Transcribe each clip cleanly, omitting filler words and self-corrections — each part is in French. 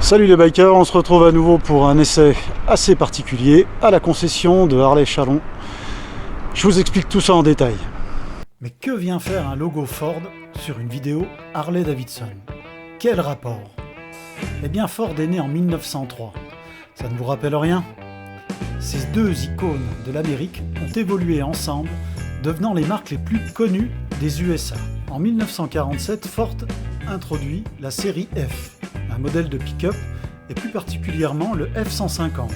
Salut les bikers, on se retrouve à nouveau pour un essai assez particulier à la concession de Harley-Chalon. Je vous explique tout ça en détail. Mais que vient faire un logo Ford sur une vidéo Harley-Davidson? Quel rapport? Eh bien Ford est né en 1903. Ça ne vous rappelle rien? Ces deux icônes de l'Amérique ont évolué ensemble, devenant les marques les plus connues des USA. En 1947, Ford introduit la série F, un modèle de pick-up, et plus particulièrement le F-150,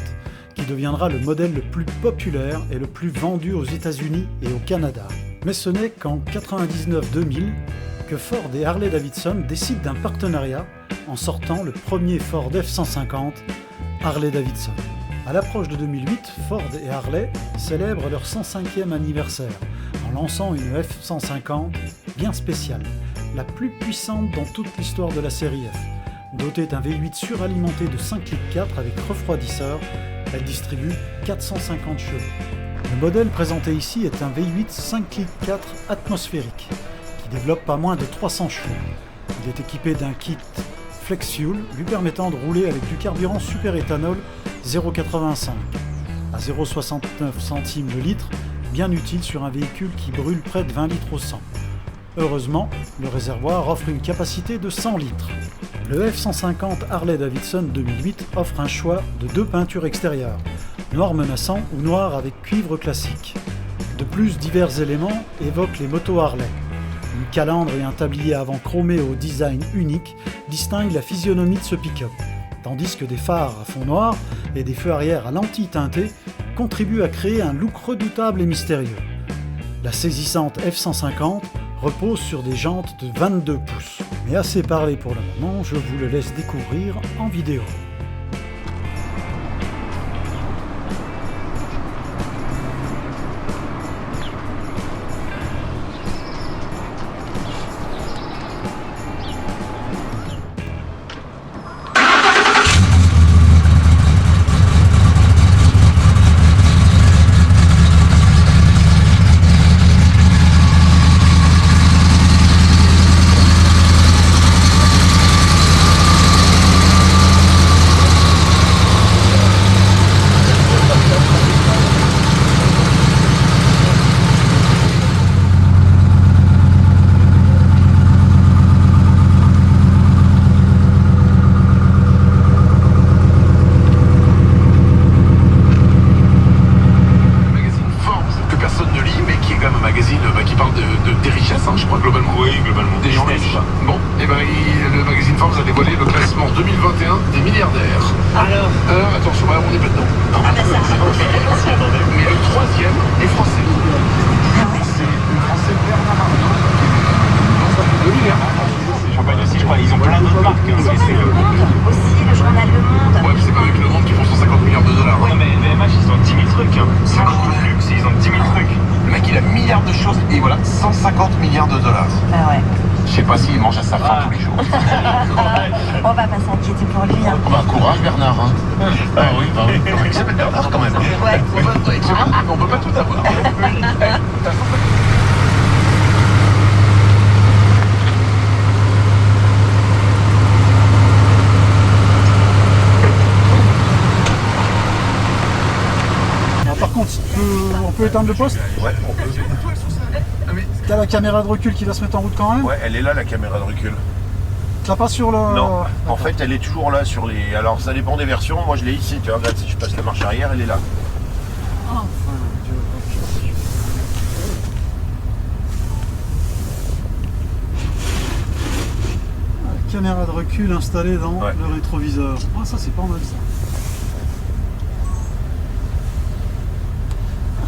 qui deviendra le modèle le plus populaire et le plus vendu aux États-Unis et au Canada. Mais ce n'est qu'en 99-2000 que Ford et Harley-Davidson décident d'un partenariat en sortant le premier Ford F-150 Harley-Davidson. À l'approche de 2008, Ford et Harley célèbrent leur 105e anniversaire en lançant une F-150 bien spéciale, la plus puissante dans toute l'histoire de la série F. Dotée d'un V8 suralimenté de 5,4 litres avec refroidisseur, elle distribue 450 chevaux. Le modèle présenté ici est un V8 5,4 litres atmosphérique, qui développe pas moins de 300 chevaux. Il est équipé d'un kit Flex Fuel lui permettant de rouler avec du carburant super éthanol 0,85 à 0,69 centimes le litre, bien utile sur un véhicule qui brûle près de 20 litres au 100. Heureusement, le réservoir offre une capacité de 100 litres. Le F-150 Harley-Davidson 2008 offre un choix de deux peintures extérieures, noir menaçant ou noir avec cuivre classique. De plus, divers éléments évoquent les motos Harley. Une calandre et un tablier avant chromé au design unique distinguent la physionomie de ce pick-up, tandis que des phares à fond noir et des feux arrière à lentilles teintées contribuent à créer un look redoutable et mystérieux. La saisissante F-150 repose sur des jantes de 22 pouces. Mais assez parlé pour le moment, je vous le laisse découvrir en vidéo. Des richesses, hein, je crois, globalement. Oui, globalement. Des gens riches. Bon, et ben le magazine Forbes a dévoilé le classement 2021 des milliardaires. Alors Attention, on n'est pas dedans. Ah bah ça. Mais le troisième est français. C'est le français Bernard Arnault. Ça fait 2 milliards. Champagne aussi, je crois. Ils ont plein d'autres marques. Hein. Aussi, le journal Le Monde. Ouais, puis c'est pas avec Le Monde qui font 150 milliards de dollars. Non, mais LVMH, ils ont 10 000 trucs. Hein. C'est beaucoup de luxe, ils ont 10 000 trucs. Le mec, il a milliards de choses et voilà, 150 milliards de dollars. Ah ouais. Je sais pas s'il mange à sa faim tous les jours. On va pas s'inquiéter pour lui. Hein. Bah, courage Bernard. Hein. Ah oui, il s'appelle Bernard quand même. Ouais. On peut pas tout avoir. Par contre, on peut éteindre le poste? Ouais, on peut. T'as la caméra de recul qui va se mettre en route quand même? Ouais, elle est là la caméra de recul. T'as pas sur le... Non, en fait elle est toujours là sur les... Alors ça dépend des versions, moi je l'ai ici, tu vois, regarde, si je passe la marche arrière, elle est là. Enfin, Dieu, ok. Caméra de recul installée dans le rétroviseur. Ah, ça c'est pas mal ça.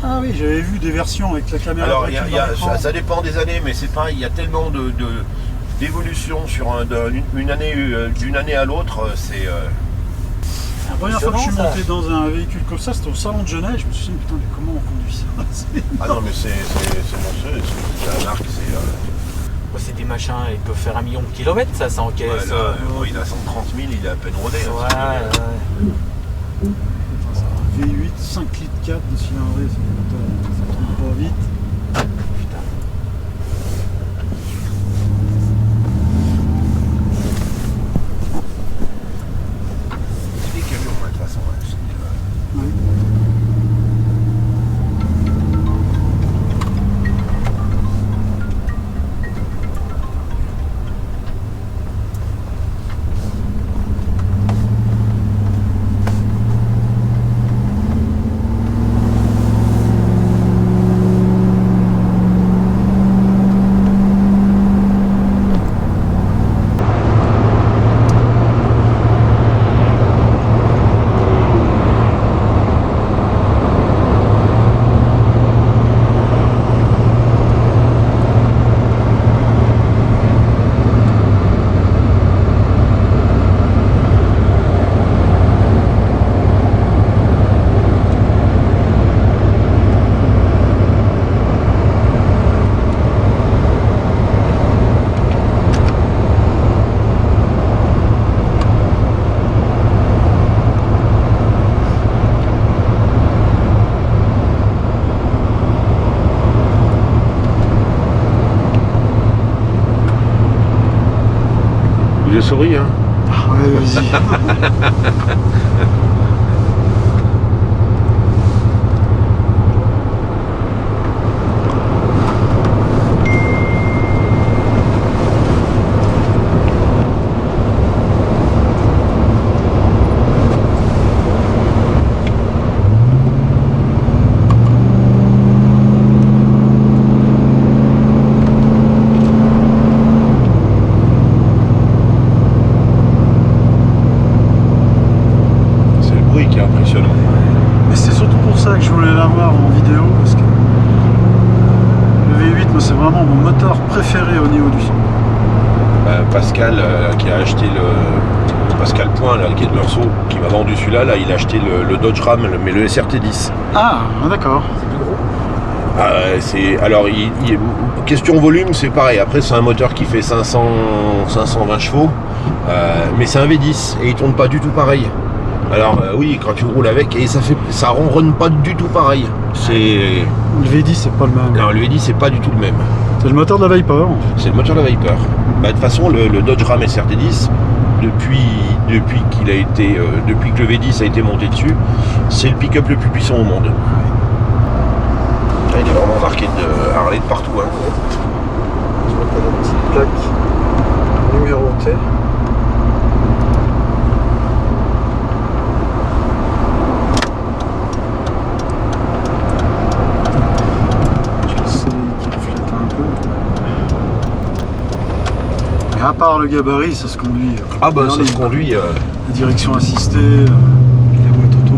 Ah oui, j'avais vu des versions avec la caméra Alors de recul. ça dépend des années, mais c'est pareil, il y a tellement d'évolution sur une année, d'une année à l'autre, c'est... La première fois que je suis monté dans un véhicule comme ça, c'était au salon de Genève, je me suis dit putain mais comment on conduit ça? Ah non mais c'est monstrueux, c'est la marque, c'est... C'est des machins, ils peuvent faire 1 million de kilomètres, ça encaisse. Ouais, là, il a 130 000, il est à peine rodé. Ouais. V8, 5 litres 4 de cylindrée, ça tourne pas vite. je souris, hein. Ouais, vas-y. Mais c'est surtout pour ça que je voulais l'avoir en vidéo, parce que le V8, moi, c'est vraiment mon moteur préféré au niveau du son. Pascal qui a acheté le Pascal Point là, qui est de Meursault, qui m'a vendu celui-là, là il a acheté le Dodge Ram, mais le SRT10. Ah, d'accord. Alors question volume c'est pareil, après c'est un moteur qui fait 520 chevaux, mais c'est un V10 et il tourne pas du tout pareil. Alors oui, quand tu roules avec, et ça ronronne pas du tout pareil. Le V10 c'est pas le même. Non, le V10 c'est pas du tout le même. C'est le moteur de la Viper. C'est le moteur de la Viper. De toute façon, le Dodge Ram SRT10, depuis que le V10 a été monté dessus, c'est le pick-up le plus puissant au monde. Il est vraiment marqué de Harley de partout. Hein. Je vois que t'as la petite plaque numérotée. À part le gabarit, ça se conduit. Ah bah ça se conduit. La direction assistée, la boîte auto.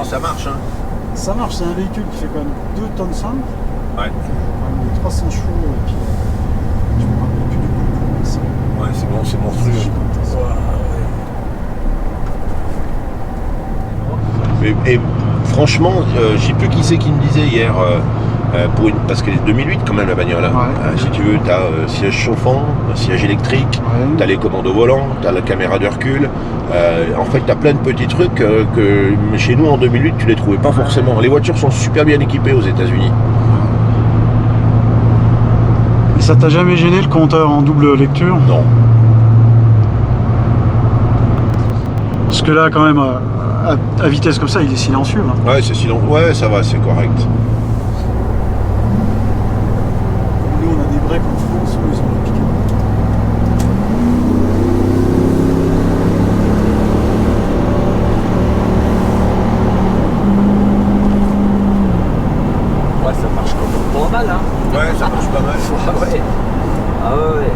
Ça marche, hein. Ça marche, c'est un véhicule qui fait quand même 2 tonnes 5. Ouais. 300 chevaux et puis je me rappelle plus du coup. Ouais, c'est bon, c'est monstrueux. Et franchement, je sais plus qui c'est qui me disait hier, parce qu'elle est 2008 quand même la bagnole. Hein. Ouais. Si tu veux, tu as siège chauffant, siège électrique, Ouais. tu as les commandes au volant, tu as la caméra de recul. En fait, tu as plein de petits trucs que chez nous en 2008, tu les trouvais pas forcément. Les voitures sont super bien équipées aux États-Unis. Et ça t'a jamais gêné le compteur en double lecture? Non. Parce que là, quand même, à vitesse comme ça, il est silencieux. Hein. Ouais, c'est sinon. Ouais, ça va, c'est correct. Nous, on a des breaks en France, eux, ils ont des pick-up. Ouais, ça marche comme pas mal, hein. Ouais, ça marche pas mal. Ah ouais. Ah ouais.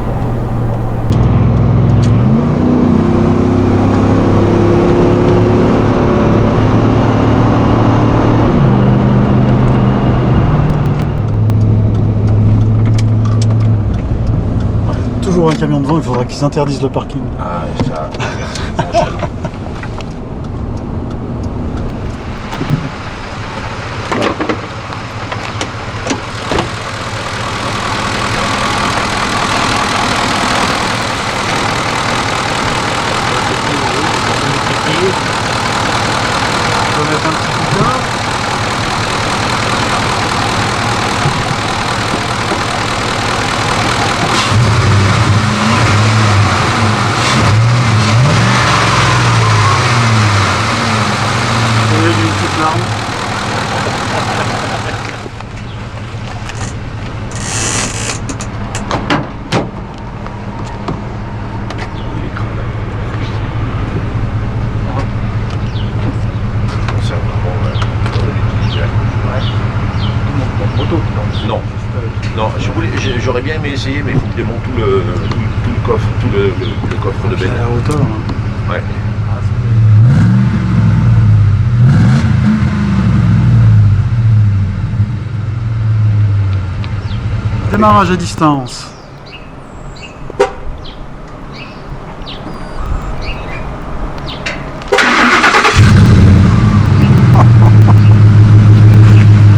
Toujours un camion devant, il faudra qu'ils interdisent le parking. Ah, ça. On va mettre un petit coup là. J'ai une petite larme. Non. Non, j'aurais bien aimé essayer, mais il faut que je démonte tout le coffre, tout le coffre de C'est à benne. la hauteur. Hein. Ouais. Démarrage à distance.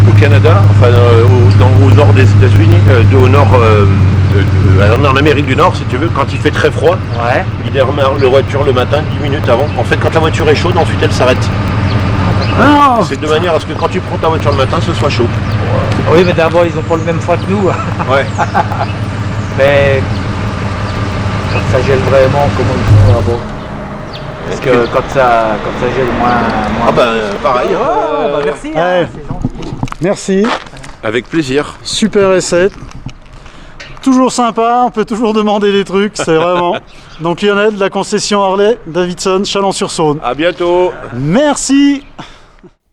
Au Canada, enfin au nord des États-Unis, en Amérique du Nord, si tu veux, quand il fait très froid, Ouais. il démarre la voiture le matin 10 minutes avant. En fait, quand la voiture est chaude, ensuite elle s'arrête. Ah, C'est de manière à ce que quand tu prends ta voiture le matin, ce soit chaud. Oui, mais d'abord, ils ont pas le même froid que nous. Ouais. Mais quand ça gèle vraiment, comment ils font là-bas? Parce que quand ça gèle moins. Ah ben pareil. Oh, bah merci, hein, Ouais. c'est gentil. merci. Avec plaisir. Super essai. Toujours sympa, on peut toujours demander des trucs, c'est vraiment. Donc Lionel, de la concession Harley Davidson, Chalon-sur-Saône. À bientôt. Merci.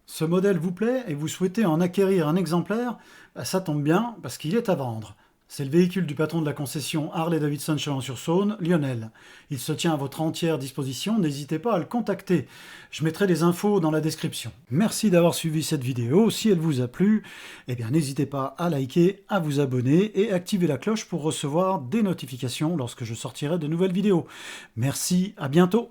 Ce modèle vous plaît et vous souhaitez en acquérir un exemplaire, bah, ça tombe bien parce qu'il est à vendre. C'est le véhicule du patron de la concession Harley Davidson Chalon-sur-Saône, Lionel. Il se tient à votre entière disposition, n'hésitez pas à le contacter. Je mettrai les infos dans la description. Merci d'avoir suivi cette vidéo. Si elle vous a plu, eh bien n'hésitez pas à liker, à vous abonner et activer la cloche pour recevoir des notifications lorsque je sortirai de nouvelles vidéos. Merci, à bientôt.